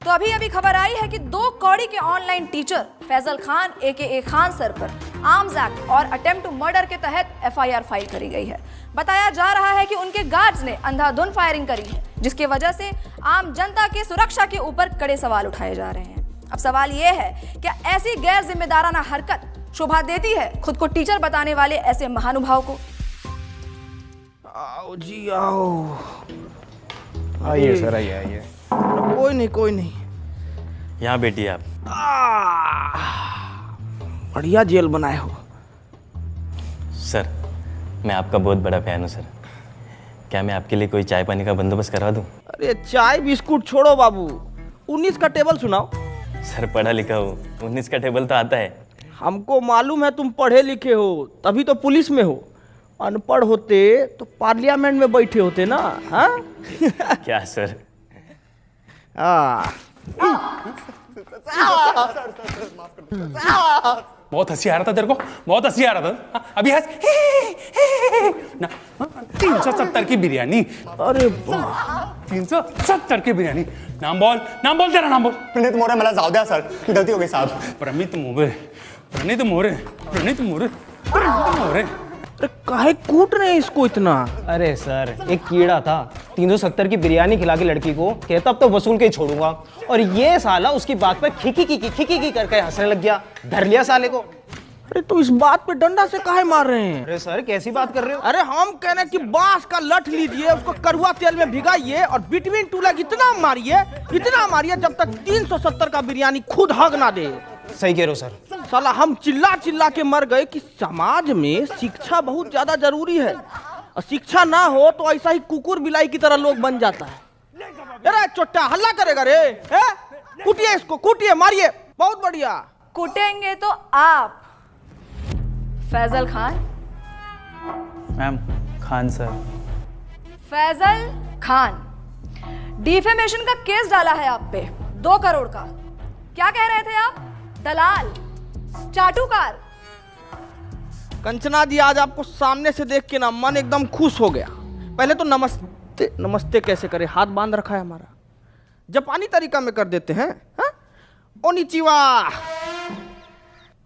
तो अभी अभी खबर आई है कि 2 कौड़ी के online teacher Faisal Khan AKA Khan sir पर आर्म्स एक्ट और अटेम्प्ट टू मर्डर के तहत FIR फाइल करी गई है। बताया जा रहा है कि उनके गार्ड्स ने अंधाधुंध फायरिंग करी है, जिसकी वजह से आम जनता की सुरक्षा के ऊपर कड़े सवाल उठाए जा रहे हैं। अब सवाल ये है, क्या ऐसी गैर जिम्मेदाराना हरकत शोभा देती है खुद को टीचर बताने वाले ऐसे महानुभाव को? आओ जी आओ। आइए सर, आइए। कोई नहीं। यहाँ बैठिए आप। बढ़िया जेल बनाए हो सर, मैं आपका बहुत बड़ा फैन हूँ सर। क्या मैं आपके लिए कोई चाय पानी का बंदोबस्त करवा दूँ? अरे चाय बिस्कुट छोड़ो बाबू, 19 का टेबल सुनाओ। सर पढ़ा लिखा हूँ, 19 का टेबल तो आता है। हमको मालूम है तुम पढ़े लिखे हो, तभी तो पुलिस में हो। अनपढ़ होते तो पार्लियामेंट में बैठे होते ना। हाँ क्या सर? बहुत हंसी आ रहा था तेरे को, बहुत हंसी आ रहा था। अभी हंस ना। 370 की बिरयानी। अरे 370 की बिरयानी। नाम बोल तेरा नाम बोल। प्रणीत मोरे। मला जाऊ द्या सर, गलती हो गई साहब। प्रणीत मोरे। अरे काहे कूट रहे हैं इसको इतना? अरे सर, एक कीड़ा था 370 की बिरयानी खिला के लड़की को, कहता अब तो वसूल के ही छोड़ूंगा, और ये साला उसकी बात पर खिकी करके हंसने लग गया। धर लिया साले को। अरे तो इस बात पे डंडा से काहे मार रहे हैं? अरे सर, कैसी बात कर रहे हो? अरे हम कह रहे हैं कि बांस का लठ लीजिए, उसको कड़वा तेल में भिगाइए और बिटवीन टू लेग इतना मारिए जब तक 370 का बिरयानी खुद हग ना दे। सही कह रहे हो सर। साला हम चिल्ला के मर गए कि समाज में शिक्षा बहुत ज्यादा जरूरी है, और शिक्षा ना हो तो ऐसा ही कुकुर बिलाई की तरह लोग बन जाता है। अरे चोट्टा हल्ला करेगा रे? कूटिए इसको, कूटिए, मारिए। बहुत बढ़िया। कुटेंगे तो आप Faisal Khan. Ma'am, Khan sir. Faisal Khan, defamation का केस डाला है आप पे 2 करोड़ का। क्या कह रहे थे आप? दलाल, चाटुकार। कंचना जी, आज आपको सामने से देख के ना मन एकदम खुश हो गया। पहले तो नमस्ते कैसे करे, हाथ बांध रखा है हमारा। जापानी तरीका में कर देते हैं। हाँ? ओनिचिवा।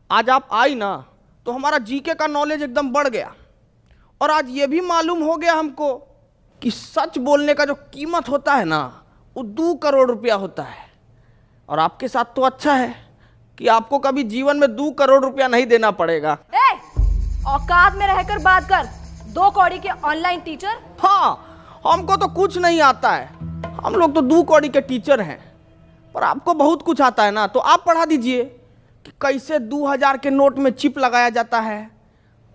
आज आप आई ना तो हमारा जीके का नॉलेज एकदम बढ़ गया, और आज ये भी मालूम हो गया हमको कि सच बोलने का जो कीमत होता है ना, वो 2 करोड़ रुपया होता है। और आपके साथ तो अच्छा है कि आपको कभी जीवन में 2 करोड़ रुपया नहीं देना पड़ेगा। औकात में रहकर बात कर। 2 कौड़ी के ऑनलाइन टीचर। हाँ, हमको तो कुछ नहीं आता है, हम लोग तो 2 कौड़ी के टीचर हैं। पर आपको बहुत कुछ आता है ना, तो आप पढ़ा दीजिए कि कैसे 2000 के नोट में चिप लगाया जाता है,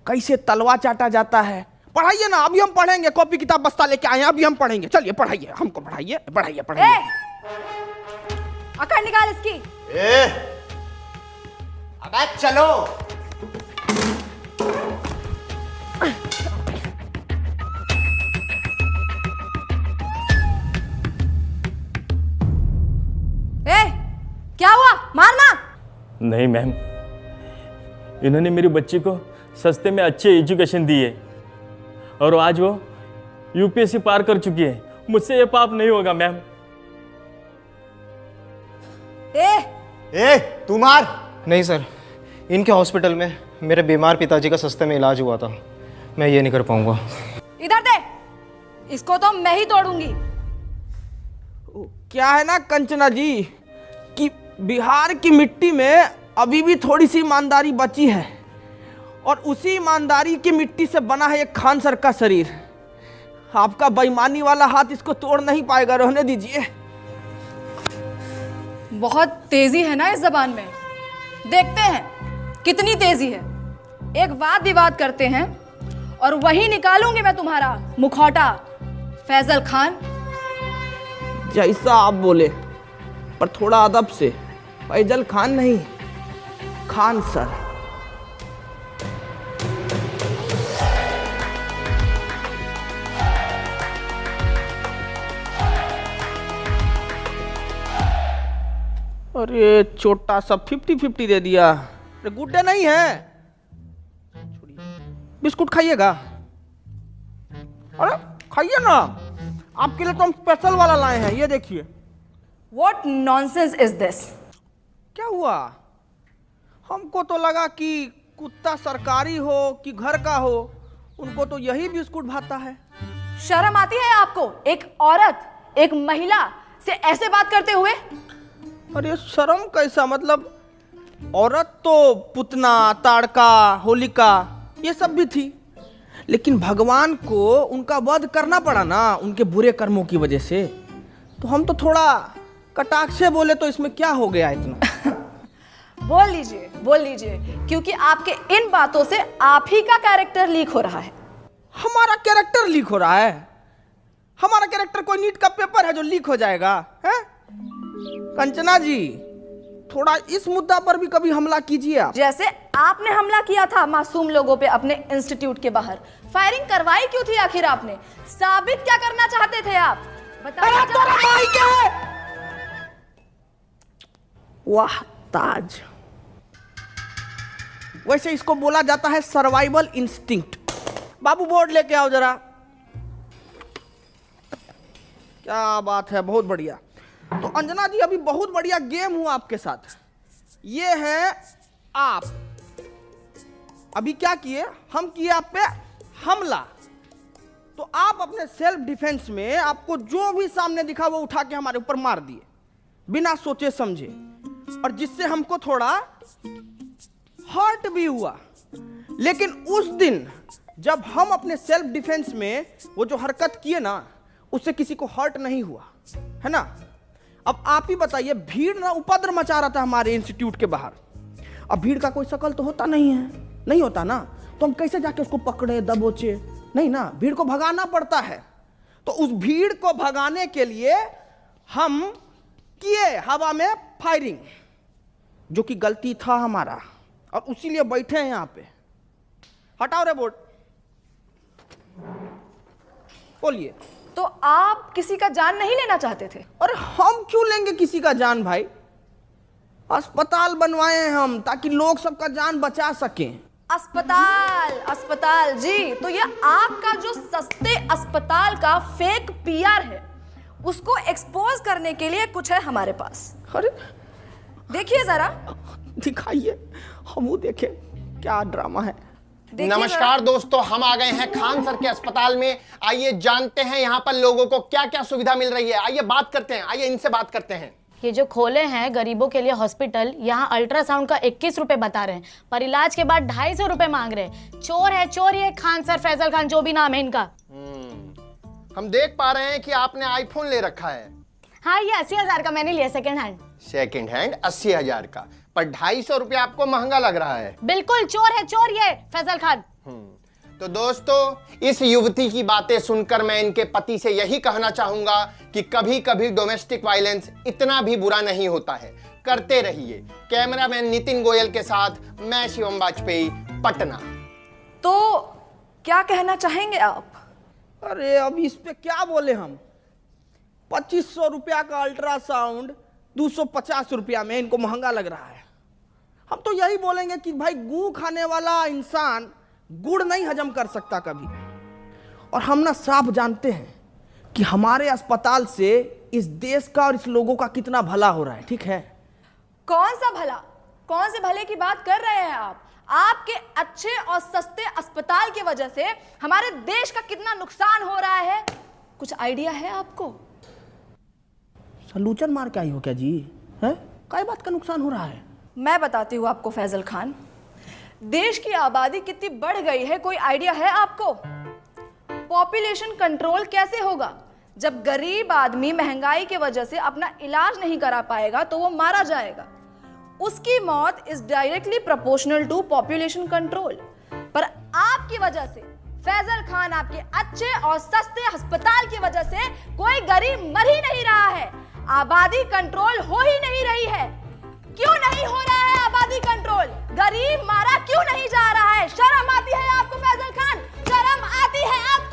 कैसे तलवा चाटा जाता है। पढ़ाइए ना, अभी हम पढ़ेंगे। कॉपी किताब बस्ता लेके आए हैं, अभी हम पढ़ेंगे। चलिए पढ़ाइए, हमको पढ़ाइए। अकड़ निकाल इसकी। अबे चलो। क्या हुआ? मारना नहीं मैम, इन्होंने मेरी बच्ची को सस्ते में अच्छी एजुकेशन दी है, और आज वो UPSC पार कर चुकी है। मुझसे ये पाप नहीं होगा मैम। तू मार। नहीं सर, इनके हॉस्पिटल में मेरे बीमार पिताजी का सस्ते में इलाज हुआ था, मैं ये नहीं कर पाऊंगा। इधर दे, इसको तो मैं ही तोड़ूंगी। क्या है ना कंचना जी कि बिहार की मिट्टी में अभी भी थोड़ी सी ईमानदारी बची है, और उसी ईमानदारी की मिट्टी से बना है एक खान सर का शरीर। आपका बेईमानी वाला हाथ इसको तोड़ नहीं पाएगा, रहने दीजिए। बहुत तेजी है ना इस जबान में, देखते हैं कितनी तेजी है। एक वाद विवाद करते हैं और वही निकालूंगी मैं तुम्हारा मुखौटा। फैजल खान, जैसा आप बोले, पर थोड़ा अदब से। फैजल खान नहीं, खान सर। अरे छोटा सा 50-50 दे दिया। अरे गुड्डे नहीं है, बिस्कुट खाइएगा? अरे खाइए ना, आपके लिए तो हम स्पेशल वाला लाए हैं, ये देखिए। What nonsense is this? क्या हुआ? हमको तो लगा कि कुत्ता सरकारी हो कि घर का हो, उनको तो यही बिस्कुट भाता है। शर्म आती है आपको? एक औरत, एक महिला से ऐसे बात करते हुए? अरे शर्म कैसा, मतलब औरत तो पुतना, ताड़का, होलिका ये सब भी थी, लेकिन भगवान को उनका वध करना पड़ा ना उनके बुरे कर्मों की वजह से। तो हम तो थोड़ा कटाक्ष से बोले, तो इसमें क्या हो गया इतना? बोल लीजिए, क्योंकि आपके इन बातों से आप ही का कैरेक्टर लीक हो रहा है। हमारा कैरेक्टर लीक हो रहा है? हमारा कैरेक्टर कोई नीट का पेपर है जो लीक हो जाएगा? है कंचना जी, थोड़ा इस मुद्दा पर भी कभी हमला कीजिए आप। जैसे आपने हमला किया था मासूम लोगों पे अपने इंस्टीट्यूट के बाहर। फायरिंग करवाई क्यों थी आखिर आपने? साबित क्या करना चाहते थे आप? वाह ताज, वैसे इसको बोला जाता है सर्वाइवल इंस्टिंक्ट। बाबू बोर्ड लेके आओ जरा। क्या बात है, बहुत बढ़िया। तो अंजना जी, अभी बहुत बढ़िया गेम हुआ आपके साथ। ये है आप अभी क्या किए, हम किए आप पे हमला, तो आप अपने सेल्फ डिफेंस में आपको जो भी सामने दिखा वो उठा के हमारे ऊपर मार दिए बिना सोचे समझे, और जिससे हमको थोड़ा हर्ट भी हुआ। लेकिन उस दिन जब हम अपने सेल्फ डिफेंस में वो जो हरकत किए ना, उससे किसी को हर्ट नहीं हुआ, है ना? अब आप ही बताइए, भीड़ ना उपद्रव मचा रहा था हमारे इंस्टीट्यूट के बाहर। अब भीड़ का कोई शकल तो होता नहीं है, नहीं होता ना, तो हम कैसे जाके उसको पकड़े दबोचे? नहीं ना, भीड़ को भगाना पड़ता है। तो उस भीड़ को भगाने के लिए हम किए हवा में फायरिंग, जो कि गलती था हमारा, और उसीलिए बैठे हैं यहां पे। हटाओ रे बोर्ड, बोलिए। तो आप किसी का जान नहीं लेना चाहते थे? अरे हम क्यों लेंगे किसी का जान भाई? अस्पताल बनवाए हैं हम ताकि लोग सबका जान बचा सकें। अस्पताल जी, तो ये आपका जो सस्ते अस्पताल का फेक पीआर है, उसको एक्सपोज करने के लिए कुछ है हमारे पास। अरे देखिए जरा, दिखाइए, हम वो देखें क्या ड्रामा है। नमस्कार दोस्तों, हम आ गए हैं खान सर के अस्पताल में। आइए जानते हैं यहाँ पर लोगों को क्या क्या सुविधा मिल रही है। आइए बात करते हैं, आइए इनसे बात करते हैं। ये जो खोले हैं गरीबों के लिए हॉस्पिटल, यहाँ अल्ट्रासाउंड का 21 रुपए बता रहे हैं, पर इलाज के बाद 250 रुपए मांग रहे हैं। चोर है चोर, ये खान सर, फैजल खान, जो भी नाम है इनका। हम देख पा रहे हैं कि आपने आईफोन ले रखा है। हाँ, ये 80,000 का मैंने लिया, सेकंड हैंड। सेकंड हैंड 80,000 का, पर 250 रुपया आपको महंगा लग रहा है। बिल्कुल चोर है चोर ये फैजल खान। तो दोस्तों, इस युवती की बातें सुनकर मैं इनके पति से यही कहना चाहूंगा कि कभी कभी डोमेस्टिक वायलेंस इतना भी बुरा नहीं होता है। करते रहिए। कैमरामैन नितिन गोयल के साथ मैं शिवम वाजपेयी, पटना। तो क्या कहना चाहेंगे आप? अरे अब इस पे क्या बोले हम? 2500 रुपया का अल्ट्रासाउंड 250 रुपया में इनको महंगा लग रहा है। हम तो यही बोलेंगे कि भाई, गू खाने वाला इंसान गुड़ नहीं हजम कर सकता कभी। और हम ना साफ जानते हैं कि हमारे अस्पताल से इस देश का और इस लोगों का कितना भला हो रहा है, ठीक है? कौन सा भला? कौन से भले की बात कर रहे हैं आप? आपके अच्छे और सस्ते अस्पताल की वजह से हमारे देश का कितना नुकसान हो रहा है, कुछ आइडिया है आपको? सलूचन मार के आई हो क्या जी? है काय बात का नुकसान हो रहा है? मैं बताती हूँ आपको फैजल खान। देश की आबादी कितनी बढ़ गई है, कोई आइडिया है आपको? पॉपुलेशन कंट्रोल कैसे होगा? जब गरीब आदमी महंगाई की वजह से अपना इलाज नहीं करा पाएगा तो वो मारा जाएगा। उसकी मौत is directly proportional to population control. पर आपकी वजह से, फैजल खान, आपके अच्छे और सस्ते अस्पताल की वजह से कोई गरीब मर ही नहीं रहा है, आबादी कंट्रोल हो ही नहीं रही है। क्यों नहीं हो रहा है आबादी कंट्रोल? गरीब मारा क्यों नहीं जा रहा है? शर्म आती है आपको फैजल खान? शर्म आती है आपको?